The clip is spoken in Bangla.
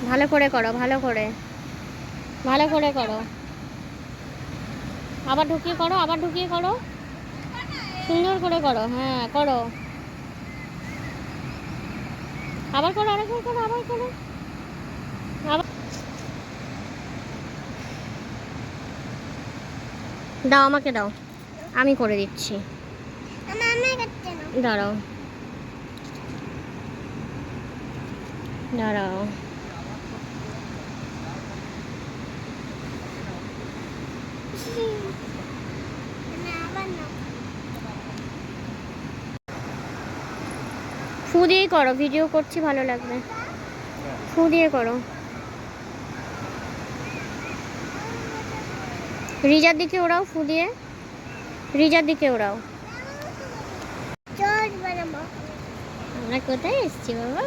ভালো করে করো, ভালো করে, ভালো করে করো। আবার ঢুকিয়ে করো, আবার ঢুকিয়ে করো, সুন্দর করে করো। হ্যাঁ করো, আবার করো, আরেকবার করো, আবার করো, আবার দাও, আমাকে দাও, আমি করে দিচ্ছি। দাঁড়াও, দাঁড়াও। ফু দিয়েই করো, ভিডিও করছি, ভালো লাগবে। ফু দিয়ে করো। রিজার দিকে ওড়াও, ফু দিয়ে রিজার দিকে ওড়াও। আমরা কোথায় এসেছি বাবা?